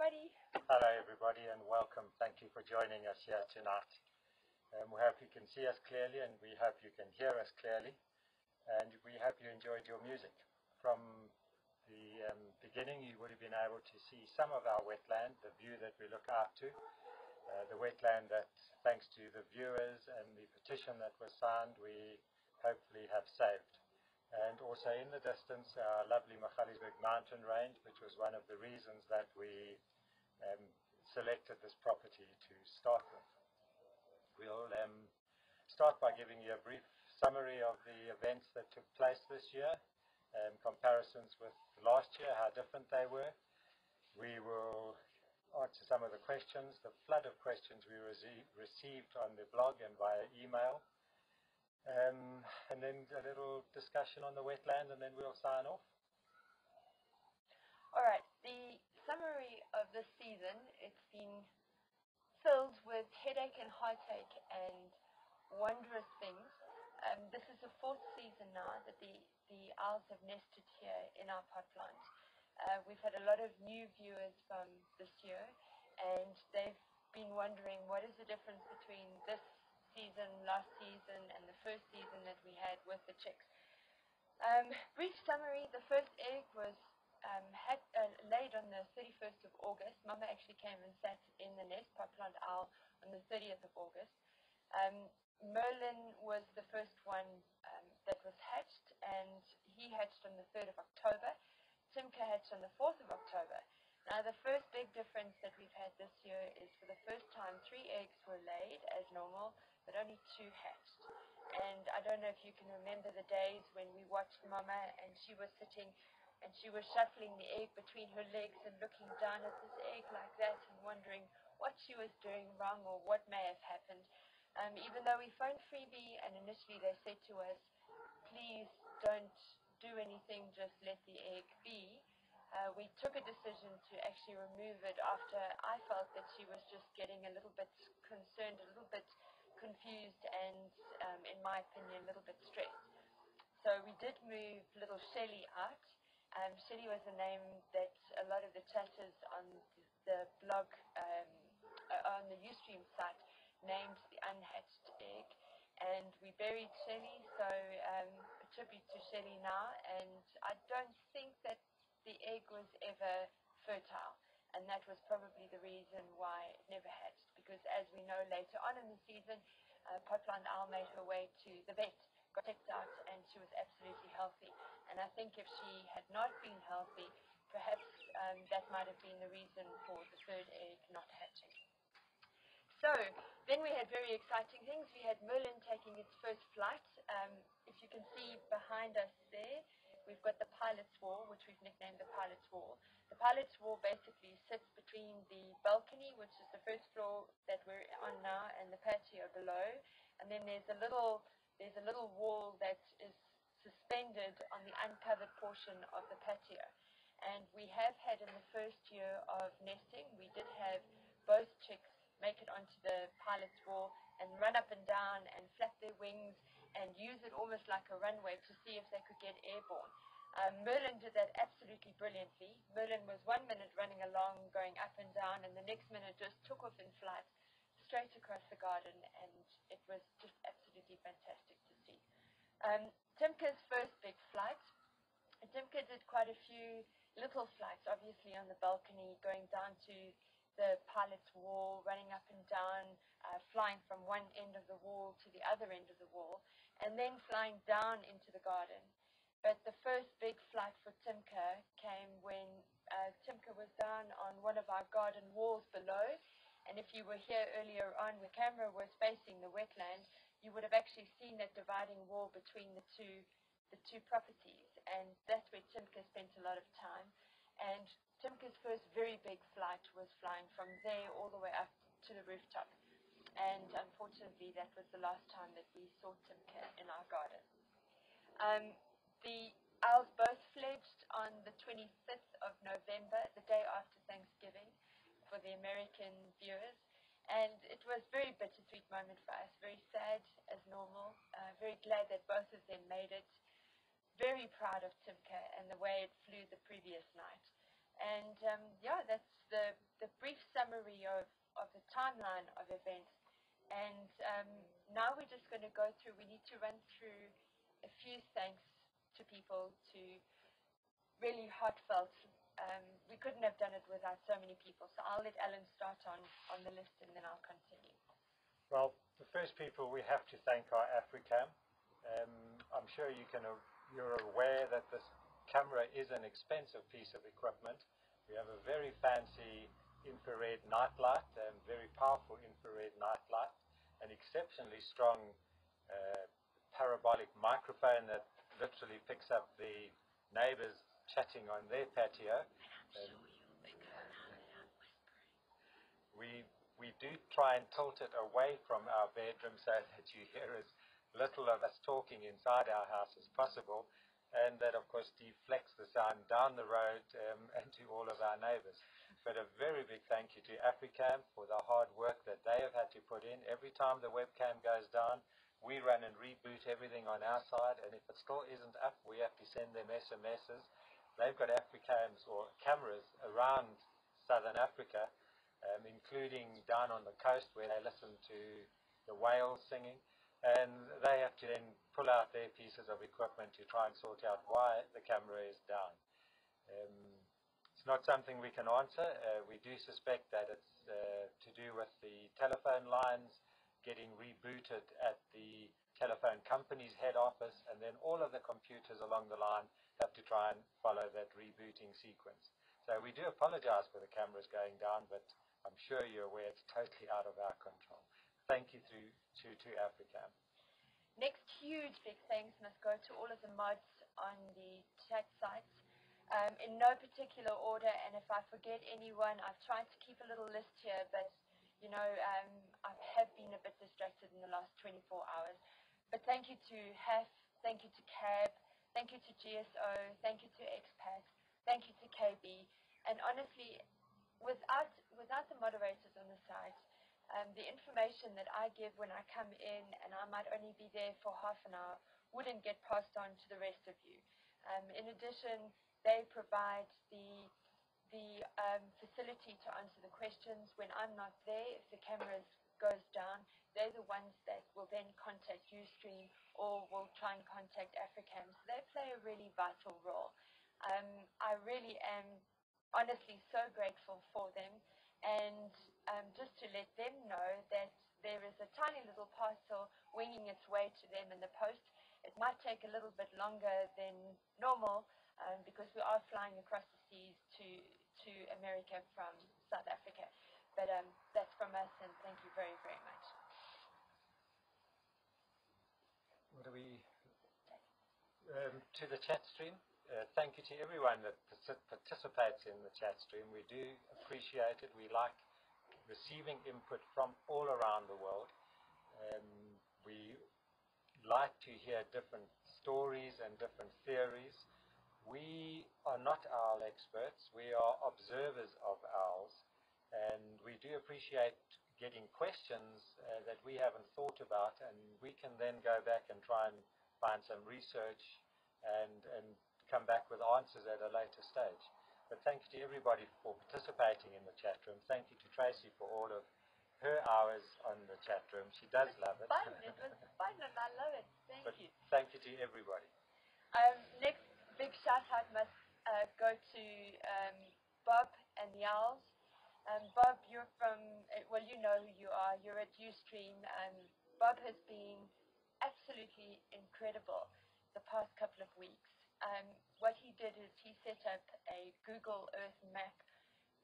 everybody. Hello everybody and welcome. Thank you for joining us here tonight. We hope you can see us clearly and we hope you can hear us clearly, and we hope you enjoyed your music. From the beginning you would have been able to see some of our wetland, the view that we look out to, the wetland that, thanks to the viewers and the petition that was signed, we hopefully have saved. And also in the distance, our lovely Magaliesberg mountain range, which was one of the reasons that we selected this property to start with. We'll start by giving you a brief summary of the events that took place this year, comparisons with last year, how different they were. We will answer some of the questions, the flood of questions we received on the blog and via email. And then a little discussion on the wetland, and then we'll sign off. All right, the summary of this season, it's been filled with headache and heartache and wondrous things. This is the fourth season now that the owls have nested here in our pot plant. We've had a lot of new viewers from this year, and they've been wondering what is the difference between this season, last season, and the first season that we had with the chicks. Brief summary: the first egg was laid on the 31st of August. Mama actually came and sat in the nest, pot plant owl, on the 30th of August. Merlin was the first one that was hatched, and he hatched on the 3rd of October. Timka hatched on the 4th of October. Now, the first big difference that we've had this year is, for the first time, 3 eggs were laid as normal, but only 2 hatched. And I don't know if you can remember the days when we watched Mama and she was sitting and she was shuffling the egg between her legs and looking down at this egg like that and wondering what she was doing wrong or what may have happened. Even though we phoned Freebie and initially they said to us, please don't do anything, just let the egg be. We took a decision to actually remove it after I felt that she was just getting a little bit concerned, a little bit confused, and in my opinion, a little bit stressed. So we did move little Shelly out. Shelly was a name that a lot of the chatters on the blog, on the Ustream site, named the unhatched egg. And we buried Shelly, so a tribute to Shelly now. And I don't think that the egg was ever fertile, and that was probably the reason why it never hatched, because as we know later on in the season, pot plant owl made her way to the vet, got checked out, and she was absolutely healthy. And I think if she had not been healthy, perhaps that might have been the reason for the 3rd egg not hatching. So then we had very exciting things. We had Merlin taking its first flight. If you can see behind us there, we've got the pilot's wall, which we've nicknamed the pilot's wall. The pilot's wall basically sits between the balcony, which is the first floor that we're on now, and the patio below. And then there's a little wall that is suspended on the uncovered portion of the patio. And we have had, in the first year of nesting, we did have both chicks make it onto the pilot's wall and run up and down and flap their wings and use it almost like a runway to see if they could get airborne. Merlin did that absolutely brilliantly. Merlin was 1 minute running along, going up and down, and the next minute just took off in flight straight across the garden, and it was just absolutely fantastic to see. Timka's first big flight. Timka did quite a few little flights, obviously on the balcony, going down to the pilot's wall, running up and down, flying from one end of the wall to the other end of the wall, and then flying down into the garden. But the first big flight for Timka came when Timka was down on one of our garden walls below. And if you were here earlier on, the camera was facing the wetland, you would have actually seen that dividing wall between the two properties. And that's where Timka spent a lot of time. And Timka's first very big flight was flying from there all the way up to the rooftop. And unfortunately, that was the last time that we saw Timka in our garden. The owls both fledged on the 25th of November, the day after Thanksgiving, for the American viewers. And it was a very bittersweet moment for us, very sad as normal, very glad that both of them made it, very proud of Timka and the way it flew the previous night. And yeah, that's the the brief summary of the timeline of events. And now we're just going to go through, we need to run through a few thanks to people, to really heartfelt. We couldn't have done it without so many people. So I'll let Allan start on the list and then I'll continue. Well, the first people we have to thank are Africam. I'm sure you're aware that this camera is an expensive piece of equipment. We have a very fancy infrared nightlight, very powerful infrared nightlight, an exceptionally strong parabolic microphone that literally picks up the neighbors chatting on their patio. We do try and tilt it away from our bedroom so that you hear as little of us talking inside our house as possible, and that of course deflects the sound down the road and to all of our neighbors. But a very big thank you to Africam for the hard work that they have had to put in. Every time the webcam goes down, we run and reboot everything on our side, and if it still isn't up, we have to send them SMSs. They've got Africams or cameras around Southern Africa, including down on the coast where they listen to the whales singing, and they have to then pull out their pieces of equipment to try and sort out why the camera is down. It's not something we can answer. We do suspect that it's to do with the telephone lines getting rebooted at the telephone company's head office, and then all of the computers along the line have to try and follow that rebooting sequence. So we do apologize for the cameras going down, but I'm sure you're aware it's totally out of our control. Thank you to Africam. Next huge big thanks must go to all of the mods on the chat sites. In no particular order, and if I forget anyone, I've tried to keep a little list here, but you know, I have been a bit distracted in the last 24 hours. But thank you to HEF, thank you to CAB, thank you to GSO, thank you to Expat, thank you to KB. And honestly, without the moderators on the site, the information that I give when I come in, and I might only be there for half an hour, wouldn't get passed on to the rest of you. In addition, they provide the facility to answer the questions when I'm not there. If the camera goes down, they're the ones that will then contact Ustream or will try and contact Africam. So they play a really vital role. I really am honestly so grateful for them, and just to let them know that there is a tiny little parcel winging its way to them in the post. It might take a little bit longer than normal because we are flying across the seas to America from South Africa. But that's from us, and thank you very, very much. What do we to the chat stream? Thank you to everyone that participates in the chat stream. We do appreciate it. We like receiving input from all around the world. We like to hear different stories and different theories. We are not owl experts. We are observers of owls, and we do appreciate getting questions that we haven't thought about, and we can then go back and try and find some research and come back with answers at a later stage. But thank you to everybody for participating in the chat room. Thank you to Tracy for all of her hours on the chat room. She does love it. It was fun, and I love it. Thank you. Thank you to everybody. Next big shout out must go to Bob and the Owls. Bob, you're from, well, you know who you are. You're at Ustream. Bob has been absolutely incredible the past couple of weeks. What he did is he set up a Google Earth map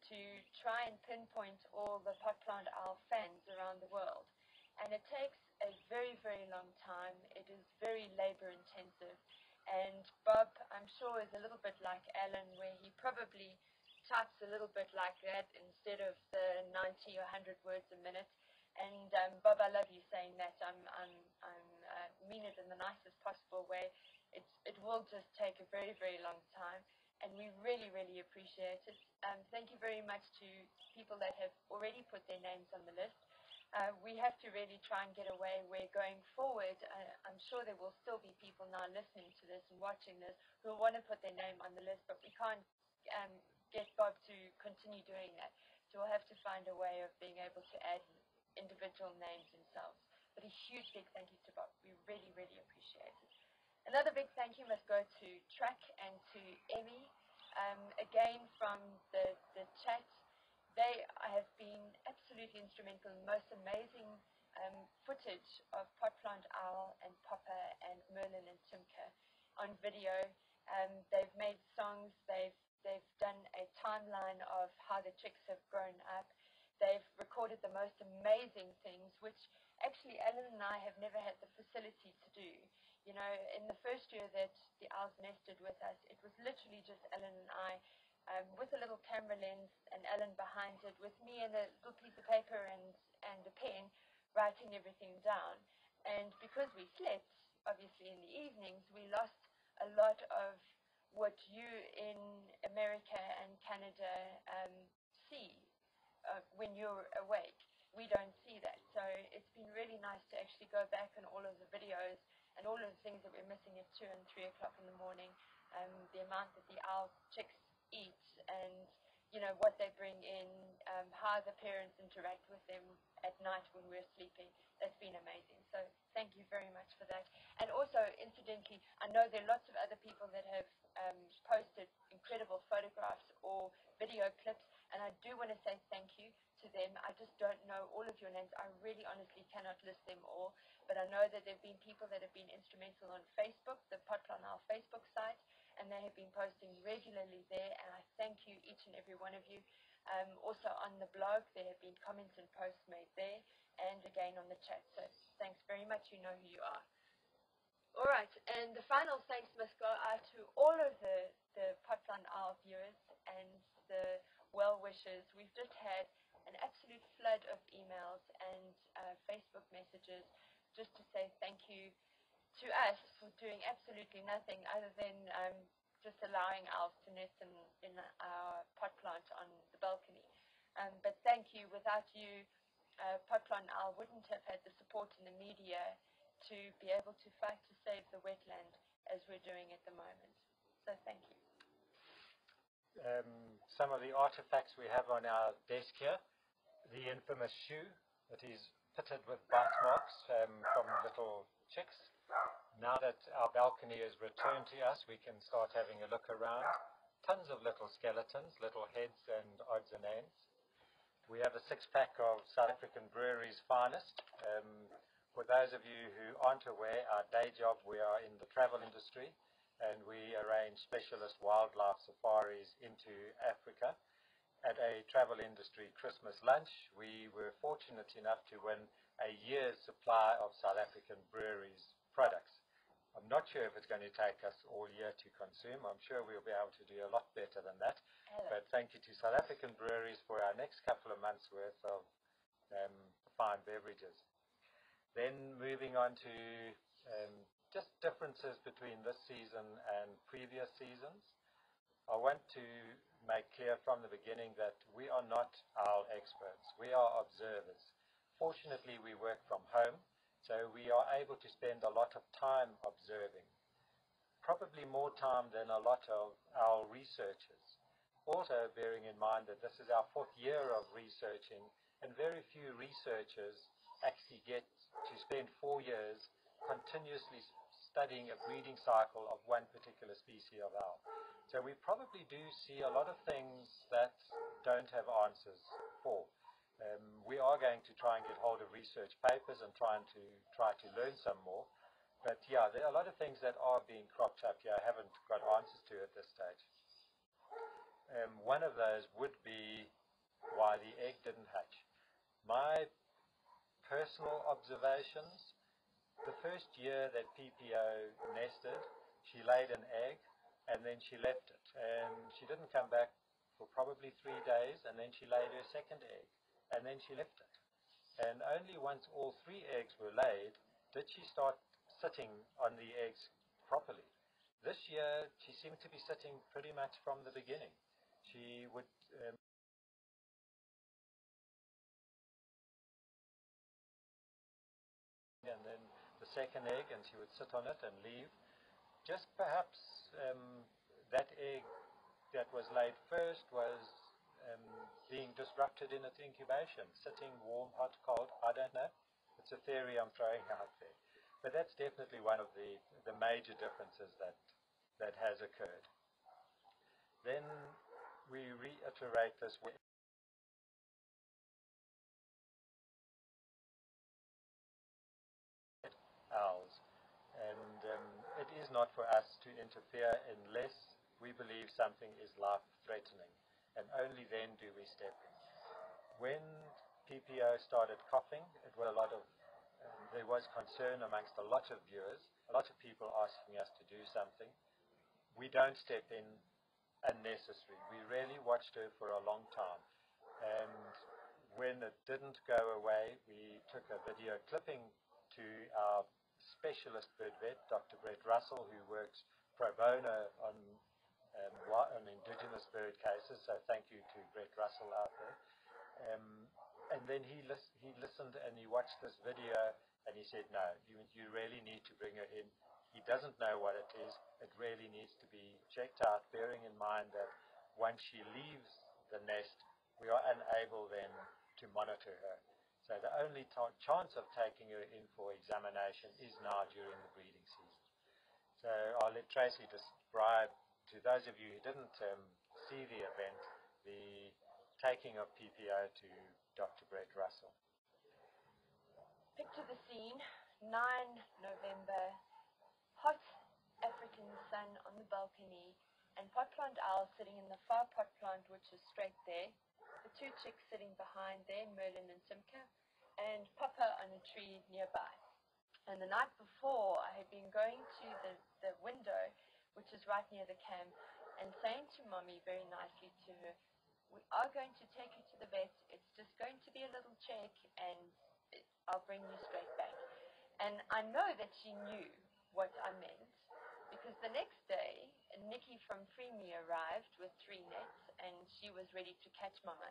to try and pinpoint all the pot plant owl fans around the world. And it takes a very, very long time. It is very labor intensive. And Bob, I'm sure, is a little bit like Allan, where he probably types a little bit like that instead of the 90 or 100 words a minute. And Bob, I love you saying that. I mean it in the nicest possible way. It will just take a very, very long time, and we really, really appreciate it. Thank you very much to people that have already put their names on the list. We have to really try and get away where going forward, I'm sure there will still be people now listening to this and watching this who want to put their name on the list, but we can't get Bob to continue doing that. So we'll have to find a way of being able to add individual names themselves. But a huge big thank you to Bob. We really, really appreciate it. Another big thank you must go to Track and to Emmy. Again, from the chat, they have been absolutely instrumental in the most amazing footage of Potplant Owl and Popper and Merlin and Timka on video. They've made songs, they've done a timeline of how the chicks have grown up. They've recorded the most amazing things, which actually Alan and I have never had the facility to do. You know, in the first year that the owls nested with us, it was literally just Alan and I with a little camera lens and Alan behind it, with me and a little piece of paper and a pen writing everything down. And because we slept, obviously in the evenings, we lost a lot of what you in America and Canada see when you're awake. We don't see that. So it's been really nice to actually go back on all of the videos and all of the things that we're missing at 2 and 3 o'clock in the morning, the amount that the owl chicks eat, and you know what they bring in, how the parents interact with them at night when we're sleeping. That's been amazing. So thank you very much for that. And also, incidentally, I know there are lots of other people that have posted incredible photographs or video clips, and I do want to say thank you to them. I just don't know all of your names. I really honestly cannot list them all, but I know that there have been people that have been instrumental on Facebook, the Potplant Owl Facebook site, and they have been posting regularly there, and I thank you, each and every one of you. Also on the blog, there have been comments and posts made there, and again on the chat. So thanks very much. You know who you are. All right, and the final thanks must go out to all of the Potplant Owl viewers and the well-wishers. We've just had an absolute flood of emails and Facebook messages just to say thank you to us for doing absolutely nothing other than just allowing owls to nest in our pot plant on the balcony. But thank you. Without you, Potplant Owl wouldn't have had the support in the media to be able to fight to save the wetland as we're doing at the moment. So thank you. Some of the artifacts we have on our desk here, the infamous shoe that is fitted with bite marks from little chicks. Now that our balcony is returned to us, we can start having a look around. Tons of little skeletons, little heads and odds and ends. We have a 6-pack of South African brewery's finest. For those of you who aren't aware, our day job, we are in the travel industry, and we arrange specialist wildlife safaris into Africa. At a travel industry Christmas lunch, we were fortunate enough to win a year's supply of South African breweries products. I'm not sure if it's going to take us all year to consume. I'm sure we'll be able to do a lot better than that. But thank you to South African breweries for our next couple of months' worth of fine beverages. Then moving on to just differences between this season and previous seasons. I want to make clear from the beginning that we are not owl experts. We are observers. Fortunately, we work from home, so we are able to spend a lot of time observing, probably more time than a lot of our researchers. Also bearing in mind that this is our 4th year of researching, and very few researchers actually get to spend 4 years continuously studying a breeding cycle of one particular species of owl. So we probably do see a lot of things that don't have answers for. We are going to try and get hold of research papers and try to learn some more. But yeah, there are a lot of things that are being cropped up here I haven't got answers to at this stage. One of those would be why the egg didn't hatch. My personal observations, the first year that PPO nested, she laid an egg and then she left it. And she didn't come back for probably 3 days, and then she laid her second egg, and then she left it. And only once all 3 eggs were laid did she start sitting on the eggs properly. This year, she seemed to be sitting pretty much from the beginning. She would and then the second egg, and she would sit on it and leave. Just perhaps that egg that was laid first was being disrupted. kept it in its incubation, sitting warm, hot, cold, I don't know. It's a theory I'm throwing out there. But that's definitely one of the major differences that has occurred. Then we reiterate this with owls. And it is not for us to interfere unless we believe something is life-threatening. And only then do we step in. When PPO started coughing, it was there was concern amongst a lot of viewers, a lot of people asking us to do something. We don't step in unnecessary. We really watched her for a long time. And when it didn't go away, we took a video clipping to our specialist bird vet, Dr. Brett Russell, who works pro bono on indigenous bird cases. So thank you to Brett Russell out there. And then he listened and he watched this video and he said, no, you really need to bring her in. He doesn't know what it is. It really needs to be checked out, bearing in mind that once she leaves the nest, we are unable then to monitor her. So the only chance of taking her in for examination is now during the breeding season. So I'll let Tracy describe, to those of you who didn't see the event, the taking of PPO to Dr. Brett Russell. Picture the scene, 9 November, hot African sun on the balcony, and pot plant owl sitting in the far pot plant, which is straight there, the two chicks sitting behind there, Merlin and Timka, and Papa on a tree nearby. And the night before, I had been going to the window, which is right near the cam, and saying to Mommy very nicely to her, we are going to take you to the vet. It's just going to be a little check, and I'll bring you straight back. And I know that she knew what I meant, because the next day, Nikki from Free Me arrived with 3 nets, and she was ready to catch Mama.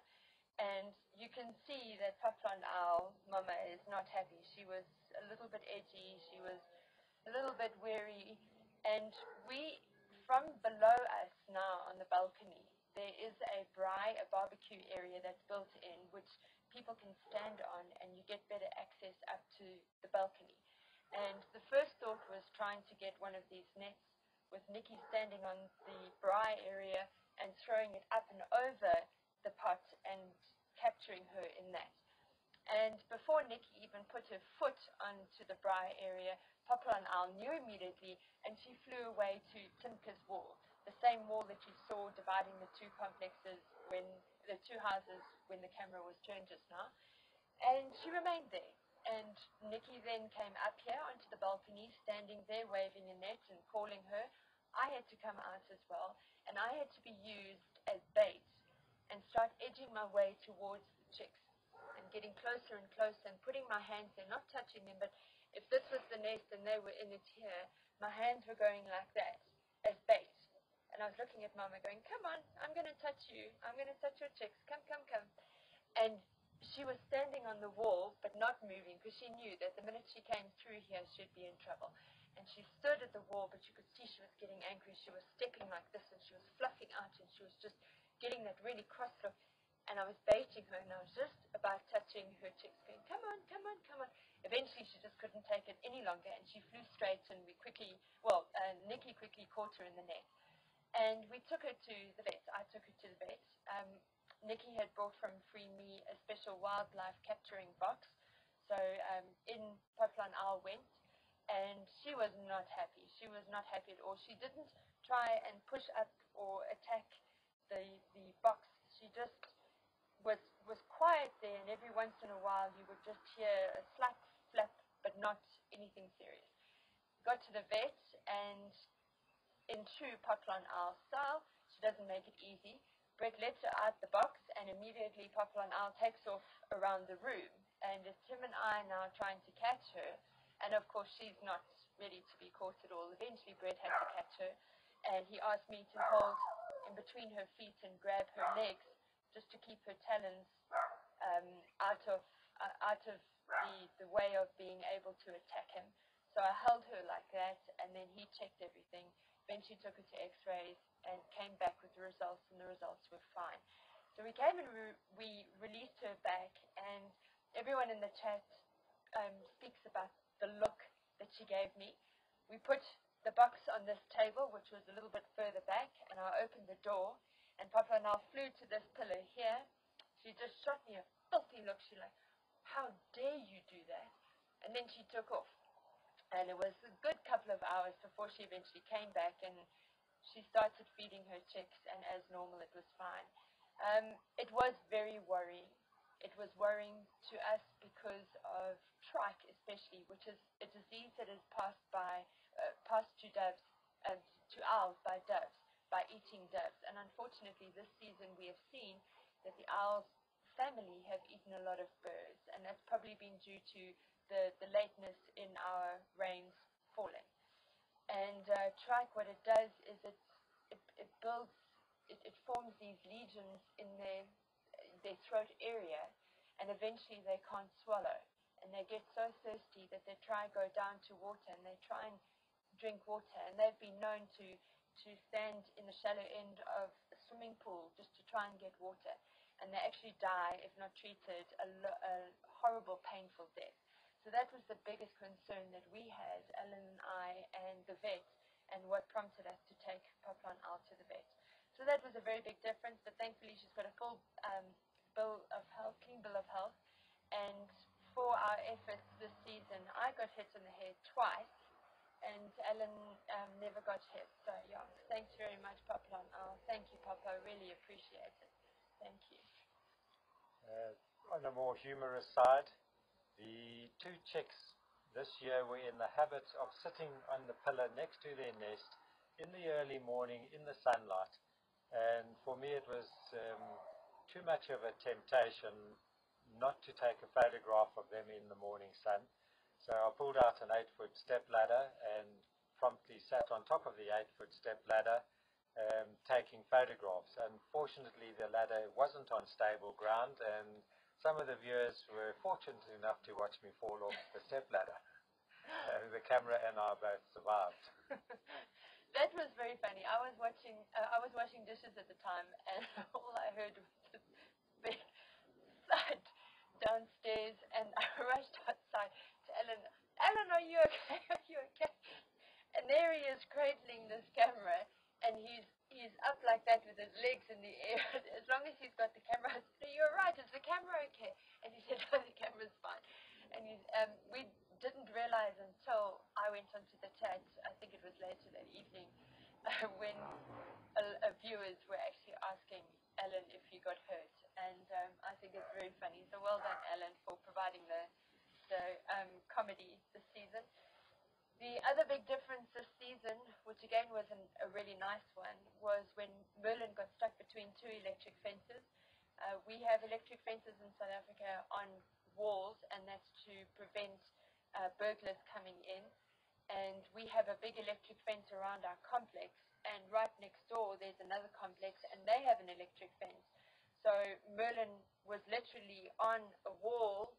And you can see that Poplar Owl, Mama, is not happy. She was a little bit edgy. She was a little bit weary. And we, from below us now on the balcony, there is a braai, a barbecue area that's built in, which people can stand on, and you get better access up to the balcony. And the first thought was trying to get one of these nets with Nikki standing on the braai area and throwing it up and over the pot and capturing her in that. And before Nikki even put her foot onto the braai area, Poplar and Owl knew immediately, and she flew away to Timka's wall, the same wall that you saw dividing the two complexes when the two houses when the camera was turned just now. And she remained there. And Nikki then came up here onto the balcony, standing there waving a net and calling her. I had to come out as well, and I had to be used as bait and start edging my way towards the chicks and getting closer and closer and putting my hands there, not touching them, but if this was the nest and they were in it here, my hands were going like that as bait. And I was looking at Mama going, come on, I'm going to touch you. I'm going to touch your chicks. Come, come, come. And she was standing on the wall, but not moving, because she knew that the minute she came through here, she'd be in trouble. And she stood at the wall, but you could see she was getting angry. She was stepping like this, and she was fluffing out, and she was just getting that really cross look. And I was baiting her, and I was just about touching her chicks, going, come on, come on, come on. Eventually, she just couldn't take it any longer, and she flew straight, and we quickly, Nikki quickly caught her in the net. And we took her to the vet. I took her to the vet. Nikki had brought from Free Me a special wildlife capturing box. So in Poplar and Owl went, and she was not happy. She was not happy at all. She didn't try and push up or attack the box. She just was quiet there, and every once in a while you would just hear a slight flap, but not anything serious. Got to the vet, and in true Poplar and Owl style, she doesn't make it easy. Brett lets her out the box, and immediately Poplar and Owl takes off around the room. And it's him and I now trying to catch her. And of course, she's not ready to be caught at all. Eventually, Brett had to catch her, and he asked me to hold in between her feet and grab her legs just to keep her talons out of the way of being able to attack him. So I held her like that, and then he checked everything. Then she took her to x-rays and came back with the results, and the results were fine. So we came and we released her back, and everyone in the chat speaks about the look that she gave me. We put the box on this table, which was a little bit further back, and I opened the door, and Papa now flew to this pillar here. She just shot me a filthy look. She like, how dare you do that? And then she took off. And it was a good couple of hours before she eventually came back, and she started feeding her chicks, and as normal, it was fine. It was very worrying. It was worrying to us because of trike, especially, which is a disease that is passed to doves, to owls by doves, by eating doves. And unfortunately, this season we have seen that the owls family have eaten a lot of birds, and that's probably been due to the lateness in our rains falling. And trike, what it does is it builds, it forms these lesions in their throat area, and eventually they can't swallow. And they get so thirsty that they try and go down to water, and they try and drink water. And they've been known to stand in the shallow end of a swimming pool just to try and get water. And they actually die if not treated a horrible, painful death. So that was the biggest concern that we had, Alan and I, and the vet, and what prompted us to take Papa and Al to the vet. So that was a very big difference, but thankfully she's got a full clean bill of health. And for our efforts this season, I got hit in the head twice, and Alan never got hit. So yeah, thanks very much, Papa and Al. Thank you, Papa. I really appreciate it. Thank you. On a more humorous side, the two chicks this year were in the habit of sitting on the pillar next to their nest in the early morning in the sunlight. And for me it was too much of a temptation not to take a photograph of them in the morning sun. So I pulled out an 8-foot step ladder and promptly sat on top of the 8-foot step ladder taking photographs. Unfortunately, the ladder wasn't on stable ground, and some of the viewers were fortunate enough to watch me fall off the step ladder. The camera and I both survived. That was very funny. I was washing dishes at the time, and all I heard was this big thud downstairs, and I rushed outside to Alan. Alan, are you okay? Are you okay? And there he is cradling this camera, and he's up like that with his legs in the air. As long as he's got the camera, I said, "You're right. Is the camera okay?" And he said, "No, the camera's fine." And we didn't realize until I went onto the chat, I think it was later that evening, when viewers were actually asking Alan if he got hurt. And I think it's very funny. So well done, Alan, for providing the comedy this season. The other big difference this season, which again was a really nice one, was when Merlin got stuck between two electric fences. We have electric fences in South Africa on walls, and that's to prevent burglars coming in. And we have a big electric fence around our complex, and right next door there's another complex, and they have an electric fence. So Merlin was literally on a wall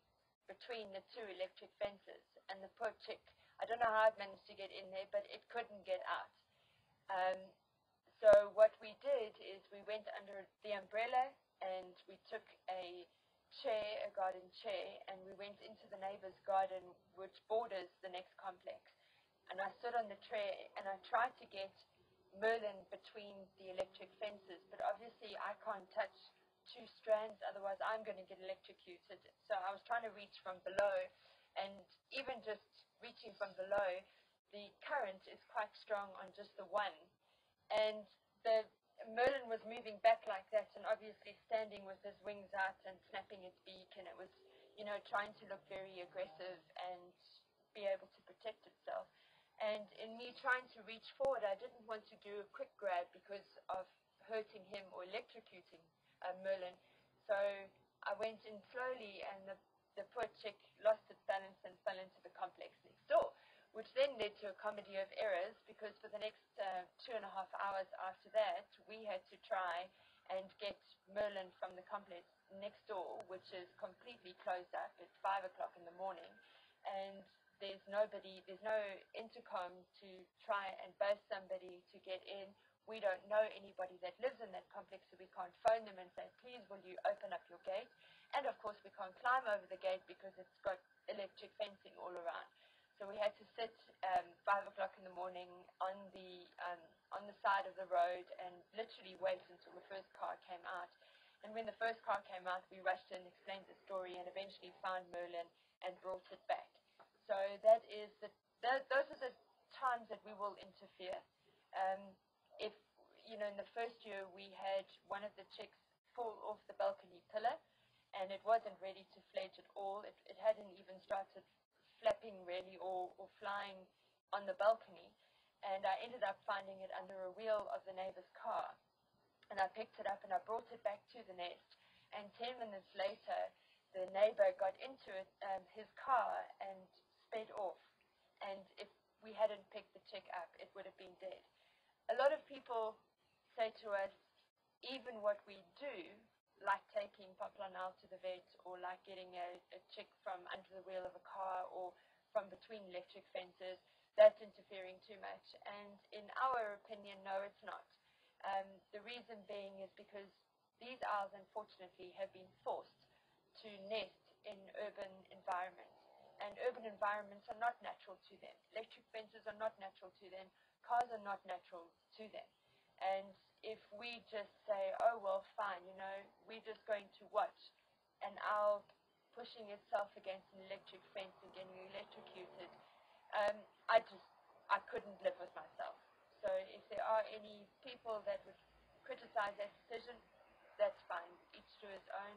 between the two electric fences, and the poor chick, I don't know how it managed to get in there, but it couldn't get out. So what we did is we went under the umbrella, and we took a garden chair, and we went into the neighbor's garden, which borders the next complex. And I stood on the tray, and I tried to get Merlin between the electric fences, but obviously I can't touch two strands, otherwise I'm going to get electrocuted. So I was trying to reach from below, and even just reaching from below, the current is quite strong on just the one. And the Merlin was moving back like that, and obviously standing with his wings out and snapping its beak, and it was, trying to look very aggressive and be able to protect itself. And in me trying to reach forward, I didn't want to do a quick grab because of hurting him or electrocuting Merlin. So I went in slowly, and the poor chick lost its balance and fell into the complex next door, which then led to a comedy of errors, because for the next 2.5 hours after that, we had to try and get Merlin from the complex next door, which is completely closed up. It's 5 o'clock in the morning, and there's no intercom to try and buzz somebody to get in, we don't know anybody that lives in that complex, so we can't phone them and say, please, will you open up your gate? And of course, we can't climb over the gate because it's got electric fencing all around. So we had to sit 5 o'clock in the morning on the side of the road and literally wait until the first car came out. And when the first car came out, we rushed in, explained the story, and eventually found Merlin and brought it back. So that is those are the times that we will interfere. If, you know, in the first year we had one of the chicks fall off the balcony pillar, and it wasn't ready to fledge at all. It hadn't even started flapping really or flying on the balcony. And I ended up finding it under a wheel of the neighbor's car. And I picked it up and I brought it back to the nest. And 10 minutes later, the neighbor got into it, his car, and sped off. And if we hadn't picked the chick up, it would have been dead. A lot of people say to us, even what we do, like taking Poplar now to the vet, or like getting a chick from under the wheel of a car or from between electric fences, that's interfering too much. And in our opinion, no, it's not. The reason being is because these owls, unfortunately, have been forced to nest in urban environments. And urban environments are not natural to them. Electric fences are not natural to them. Cars are not natural to them. And if we just say, oh, well, fine, you know, we're just going to watch an owl pushing itself against an electric fence and getting electrocuted, I couldn't live with myself. So if there are any people that would criticize that decision, that's fine, each to his own.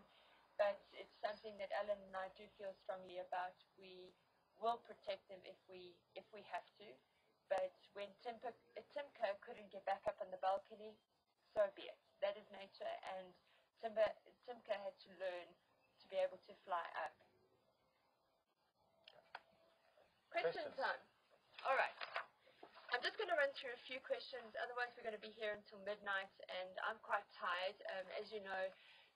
But it's something that Allan and I do feel strongly about. We will protect them if we have to. But when Timka couldn't get back up on the balcony, so be it. That is nature, and Timka had to learn to be able to fly up. Question time. All right. I'm just going to run through a few questions, otherwise we're going to be here until midnight, and I'm quite tired. As you know,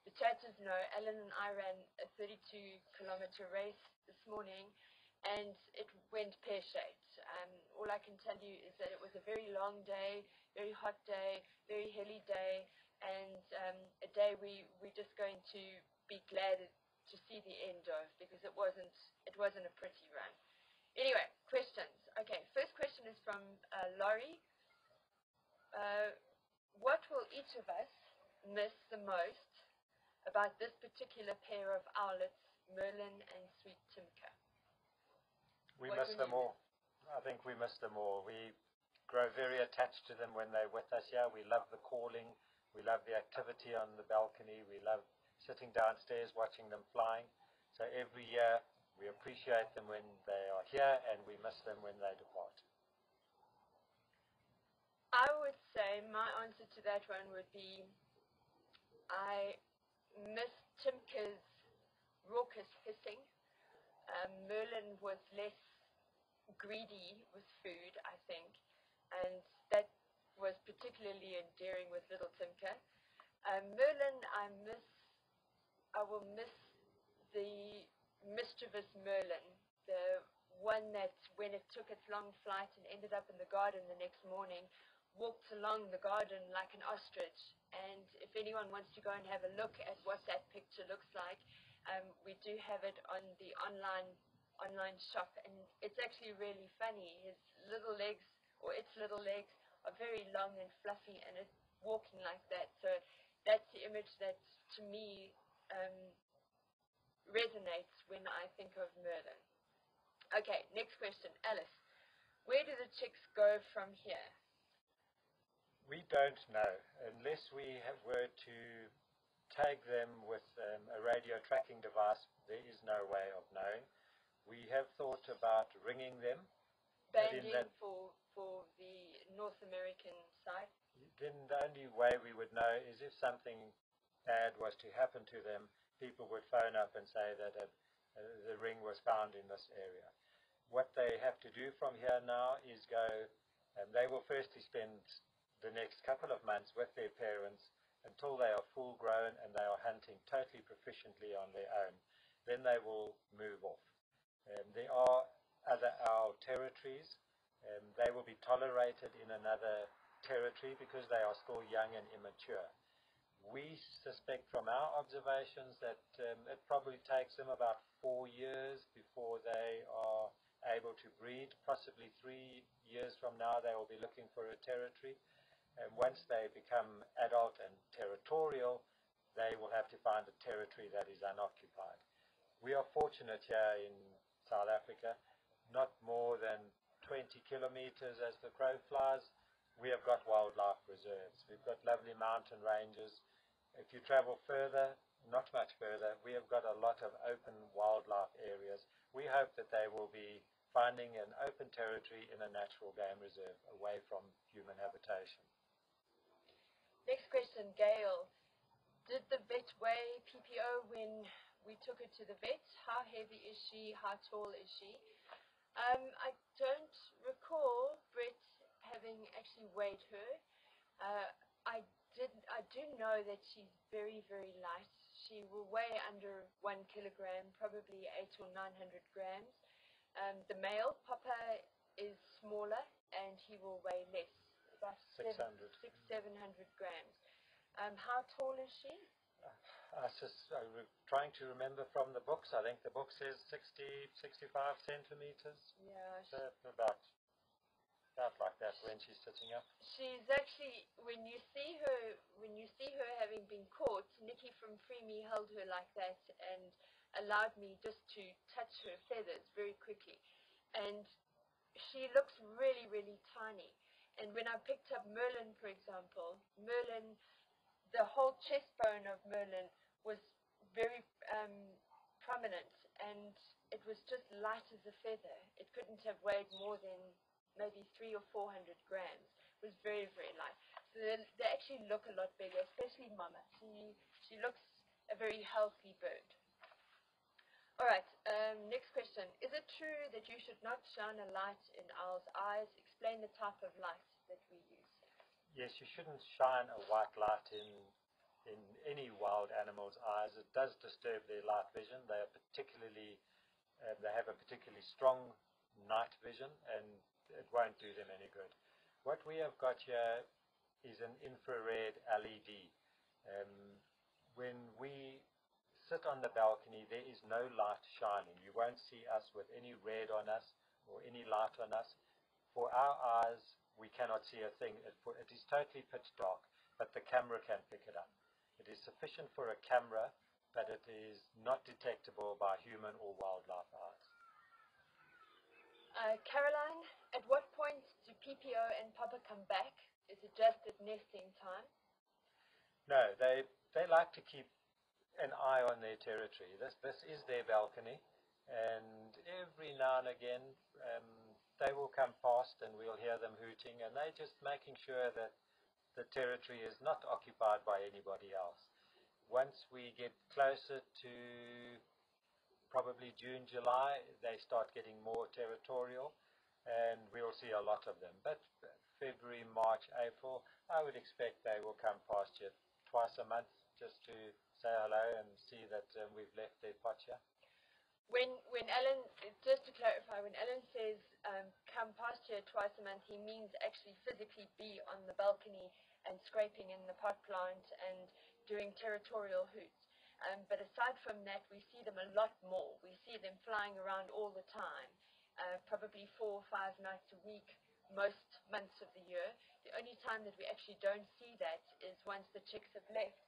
the chatters know, Allan and I ran a 32-kilometer race this morning, and it went pear-shaped. All I can tell you is that it was a very long day, very hot day, very hilly day, and a day we're just going to be glad to see the end of, because it wasn't a pretty run. Anyway, questions. Okay, first question is from Laurie. What will each of us miss the most about this particular pair of owlets, Merlin and sweet Timka? We miss them all. I think we miss them all. We grow very attached to them when they're with us here. We love the calling. We love the activity on the balcony. We love sitting downstairs watching them flying. So every year we appreciate them when they are here, and we miss them when they depart. I would say my answer to that one would be I miss Timka's raucous hissing. Merlin was less greedy with food, I think, and that was particularly endearing with little Timka. Merlin, I will miss the mischievous Merlin, the one that when it took its long flight and ended up in the garden the next morning, walked along the garden like an ostrich. And if anyone wants to go and have a look at what that picture looks like, we do have it on the online shop, and it's actually really funny. His little legs, or its little legs, are very long and fluffy, and it's walking like that. So that's the image that, to me, resonates when I think of Merlin. Okay, next question. Alice, where do the chicks go from here? We don't know. Unless we were to tag them with a radio tracking device, there is no way of knowing. We have thought about ringing them. Banding for the North American side? Then the only way we would know is if something bad was to happen to them, people would phone up and say that the ring was found in this area. What they have to do from here now is go, they will firstly spend the next couple of months with their parents until they are full grown and they are hunting totally proficiently on their own. Then they will move off. There are other owl territories. They will be tolerated in another territory because they are still young and immature. We suspect from our observations that it probably takes them about 4 years before they are able to breed. Possibly 3 years from now they will be looking for a territory. And once they become adult and territorial, they will have to find a territory that is unoccupied. We are fortunate here in South Africa, not more than 20 kilometers as the crow flies, we have got wildlife reserves. We've got lovely mountain ranges. If you travel further, not much further, we have got a lot of open wildlife areas. We hope that they will be finding an open territory in a natural game reserve away from human habitation. Next question, Gail. Did the vet weigh PPO when we took her to the vet? How heavy is she? How tall is she? I don't recall Brett having actually weighed her. I do know that she's very, very light. She will weigh under 1 kilogram, probably 800 or 900 grams. The male Papa is smaller and he will weigh less, about 700 grams. How tall is she? I'm trying to remember from the books. I think the book says 60, 65 centimeters. Yeah. So about like that when she's sitting up. She's actually, when you see her having been caught, Nikki from Free Me held her like that and allowed me just to touch her feathers very quickly. And she looks really, really tiny. And when I picked up Merlin, for example, Merlin, the whole chest bone of Merlin was very prominent, and it was just light as a feather. It couldn't have weighed more than maybe 300 or 400 grams. It was very, very light. So they actually look a lot bigger, especially Mama. She looks a very healthy bird. All right, next question. Is it true that you should not shine a light in owls' eyes? Explain the type of light that we use. Yes, you shouldn't shine a white light in any wild animal's eyes. It does disturb their light vision. They are particularly, they have a particularly strong night vision, and it won't do them any good. What we have got here is an infrared LED. When we sit on the balcony, there is no light shining. You won't see us with any red on us or any light on us. For our eyes, we cannot see a thing. It is totally pitch dark, but the camera can pick it up. It is sufficient for a camera, but it is not detectable by human or wildlife eyes. Caroline, at what point do PPO and Papa come back? Is it just at nesting time? No, they like to keep an eye on their territory. This is their balcony, and every now and again they will come past and we'll hear them hooting, and they're just making sure that the territory is not occupied by anybody else. Once we get closer to probably June, July, they start getting more territorial, and we'll see a lot of them. But February, March, April, I would expect they will come past you twice a month just to say hello and see that we've left their pot here. When Allan, just to clarify, when Allan says come past here twice a month, he means actually physically be on the balcony and scraping in the pot plant and doing territorial hoots. But aside from that, we see them a lot more. We see them flying around all the time, probably 4 or 5 nights a week, most months of the year. The only time that we actually don't see that is once the chicks have left.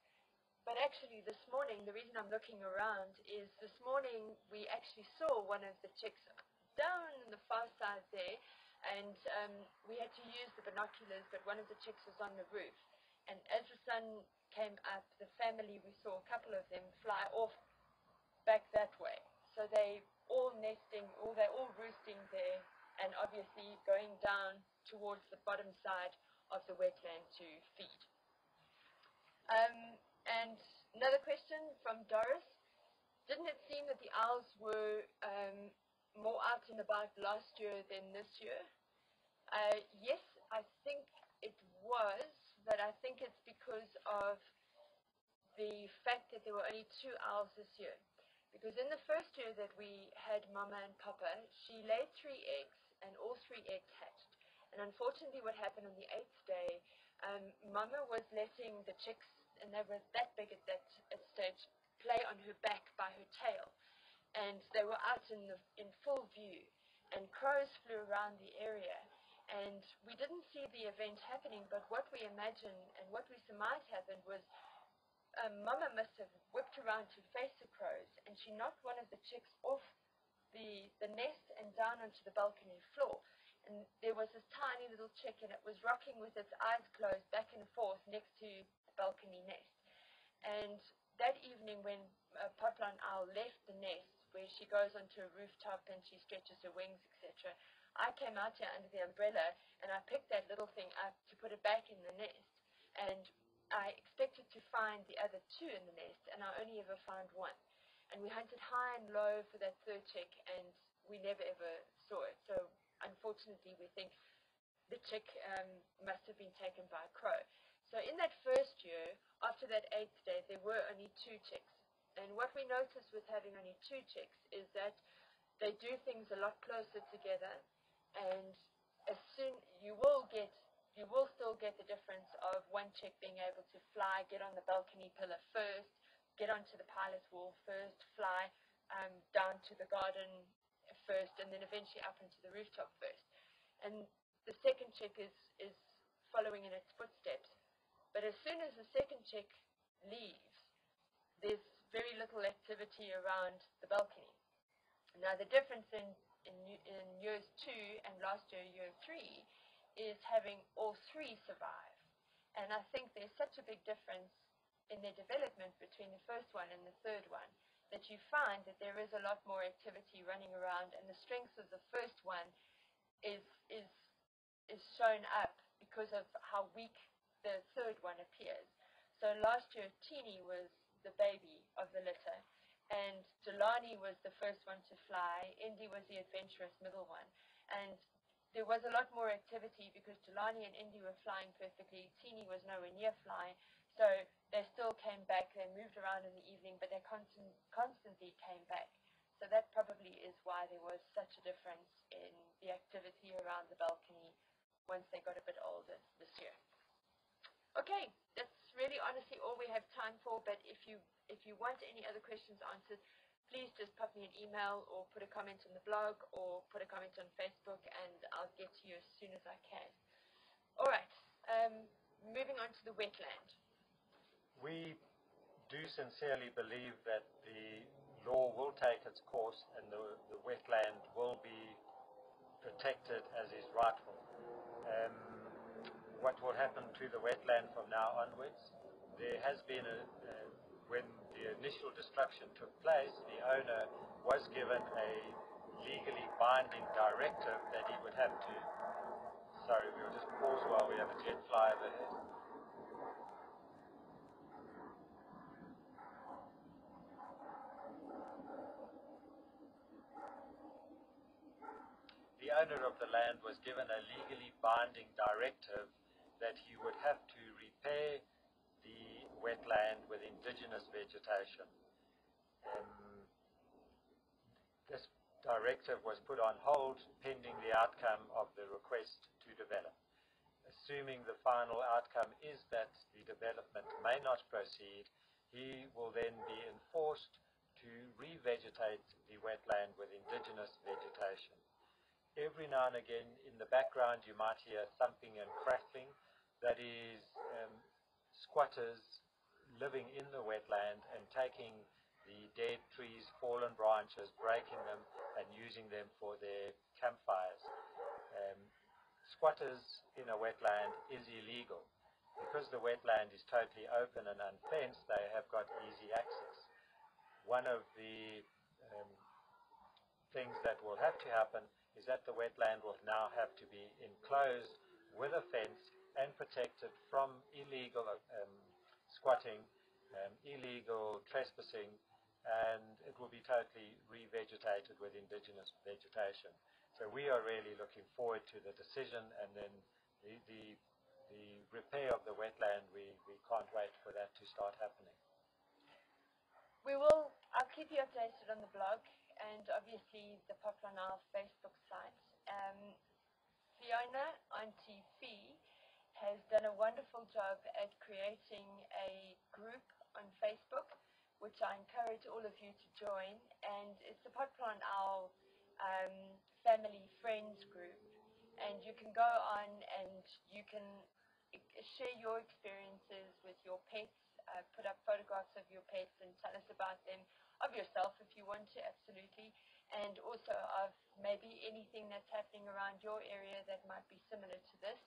But actually this morning, the reason I'm looking around is this morning we actually saw one of the chicks down on the far side there, and we had to use the binoculars, but one of the chicks was on the roof. And as the sun came up, the family, we saw a couple of them fly off back that way. So they all nesting, or they're all roosting there, and obviously going down towards the bottom side of the wetland to feed. And another question from Doris. Didn't it seem that the owls were more out and about last year than this year? Yes, I think it was, but I think it's because of the fact that there were only 2 owls this year. Because in the first year that we had Mama and Papa, she laid 3 eggs, and all 3 eggs hatched. And unfortunately what happened on the 8th day, Mama was letting the chicks, and they were that big at that stage, play on her back by her tail. And they were out in full view, and crows flew around the area. And we didn't see the event happening, but what we imagined and what we surmised happened was Mama must have whipped around to face the crows, and she knocked one of the chicks off the nest and down onto the balcony floor. And there was this tiny little chick, and it was rocking with its eyes closed back and forth next to the balcony nest. And that evening when Poplar Owl left the nest, where she goes onto a rooftop and she stretches her wings, etc., I came out here under the umbrella and I picked that little thing up to put it back in the nest. And I expected to find the other two in the nest, and I only ever found one. And we hunted high and low for that third chick, and we never ever saw it. So unfortunately, we think the chick must have been taken by a crow. So in that first year, after that 8th day, there were only 2 chicks. And what we noticed with having only 2 chicks is that they do things a lot closer together, and as soon you will still get the difference of one chick being able to fly, get on the balcony pillar first, get onto the pilot wall first, fly down to the garden first, and then eventually up into the rooftop first. And the second chick is following in its footsteps. But as soon as the second chick leaves, there's very little activity around the balcony. Now the difference in years 2 and last year 3, is having all 3 survive. And I think there's such a big difference in their development between the first one and the third one, that you find that there is a lot more activity running around, and the strength of the first one is shown up because of how weak the third one appears. So last year, Teeny was the baby of the litter, and Jelani was the first one to fly. Indy was the adventurous middle one. And there was a lot more activity because Jelani and Indy were flying perfectly. Teeny was nowhere near flying. So they still came back. They moved around in the evening, but they constantly came back. So that probably is why there was such a difference in the activity around the balcony once they got a bit older this year. Okay, that's really honestly all we have time for, but if you want any other questions answered, please just pop me an email or put a comment on the blog or put a comment on Facebook, and I'll get to you as soon as I can. All right, moving on to the wetland. We do sincerely believe that the law will take its course and the wetland will be protected as is rightful. What will happen to the wetland from now onwards? There has been when the initial destruction took place, the owner was given a legally binding directive that he would have to, sorry, we'll just pause while we have a jet fly overhead. The owner of the land was given a legally binding directive that he would have to repair the wetland with indigenous vegetation. This directive was put on hold pending the outcome of the request to develop. Assuming the final outcome is that the development may not proceed, he will then be enforced to revegetate the wetland with indigenous vegetation. Every now and again in the background you might hear thumping and crackling. That is squatters living in the wetland and taking the dead trees, fallen branches, breaking them and using them for their campfires. Squatters in a wetland is illegal. Because the wetland is totally open and unfenced, they have got easy access. One of the things that will have to happen is that the wetland will now have to be enclosed with a fence and protected from illegal squatting, illegal trespassing, and it will be totally revegetated with indigenous vegetation. So we are really looking forward to the decision, and then the repair of the wetland, we can't wait for that to start happening. I'll keep you updated on the blog and obviously the Poplar Owl Facebook site. Fiona, Auntie Fee, has done a wonderful job at creating a group on Facebook, which I encourage all of you to join. And it's a Pot Plant Owl family friends group. And you can go on and you can share your experiences with your pets, put up photographs of your pets and tell us about them, of yourself if you want to, absolutely, and also of maybe anything that's happening around your area that might be similar to this.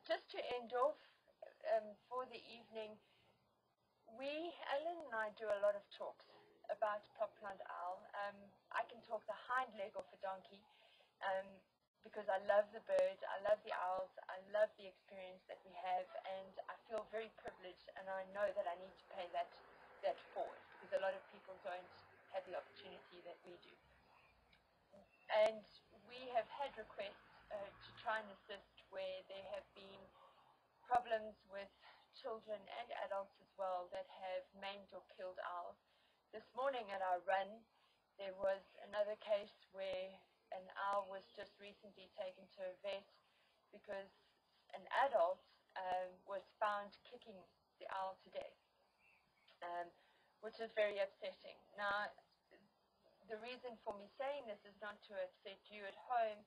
Just to end off for the evening, Alan and I do a lot of talks about Pot Plant Owl. I can talk the hind leg off a donkey, because I love the bird, I love the owls, I love the experience that we have, and I feel very privileged, and I know that I need to pay that forward, because a lot of people don't have the opportunity that we do. And we have had requests to try and assist where there have been problems with children and adults as well that have maimed or killed owls. This morning at our run, there was another case where an owl was just recently taken to a vet because an adult was found kicking the owl to death, which is very upsetting. Now, the reason for me saying this is not to upset you at home,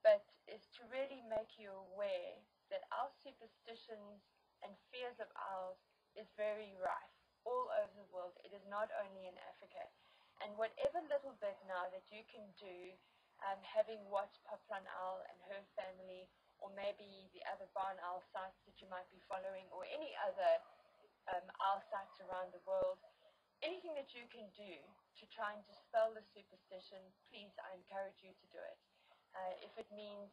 but is to really make you aware that our superstitions and fears of owls is very rife all over the world. It is not only in Africa. And whatever little bit now that you can do, having watched Pot Plant Owl and her family, or maybe the other barn owl sites that you might be following, or any other owl sites around the world, anything that you can do to try and dispel the superstition, please, I encourage you to do it. If it means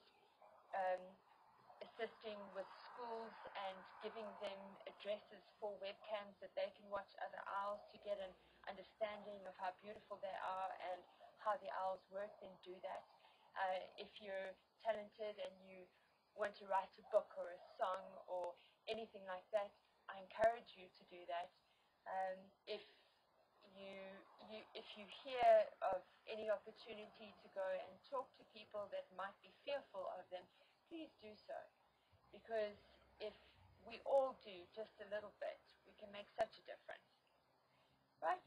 assisting with schools and giving them addresses for webcams that they can watch other owls to get an understanding of how beautiful they are and how the owls work, then do that. If you're talented and you want to write a book or a song or anything like that, I encourage you to do that. If you hear of any opportunity to go and talk to people that might be fearful of them, please do so. Because if we all do just a little bit, we can make such a difference. Right?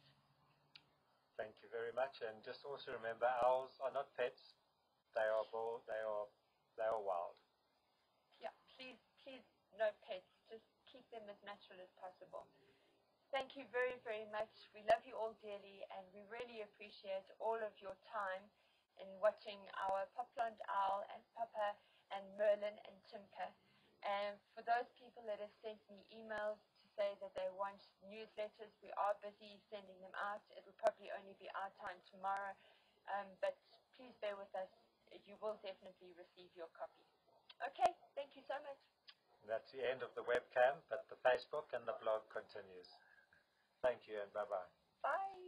Thank you very much. And just also remember, owls are not pets. They are wild. Yeah, please, no pets. Just keep them as natural as possible. Thank you very, very much. We love you all dearly, and we really appreciate all of your time in watching our Pot Plant Owl and Papa and Merlin and Timka. And for those people that have sent me emails to say that they want newsletters, we are busy sending them out. It will probably only be our time tomorrow, but please bear with us. You will definitely receive your copy. Okay, thank you so much. That's the end of the webcam, but the Facebook and the blog continues. Thank you and bye-bye. Bye.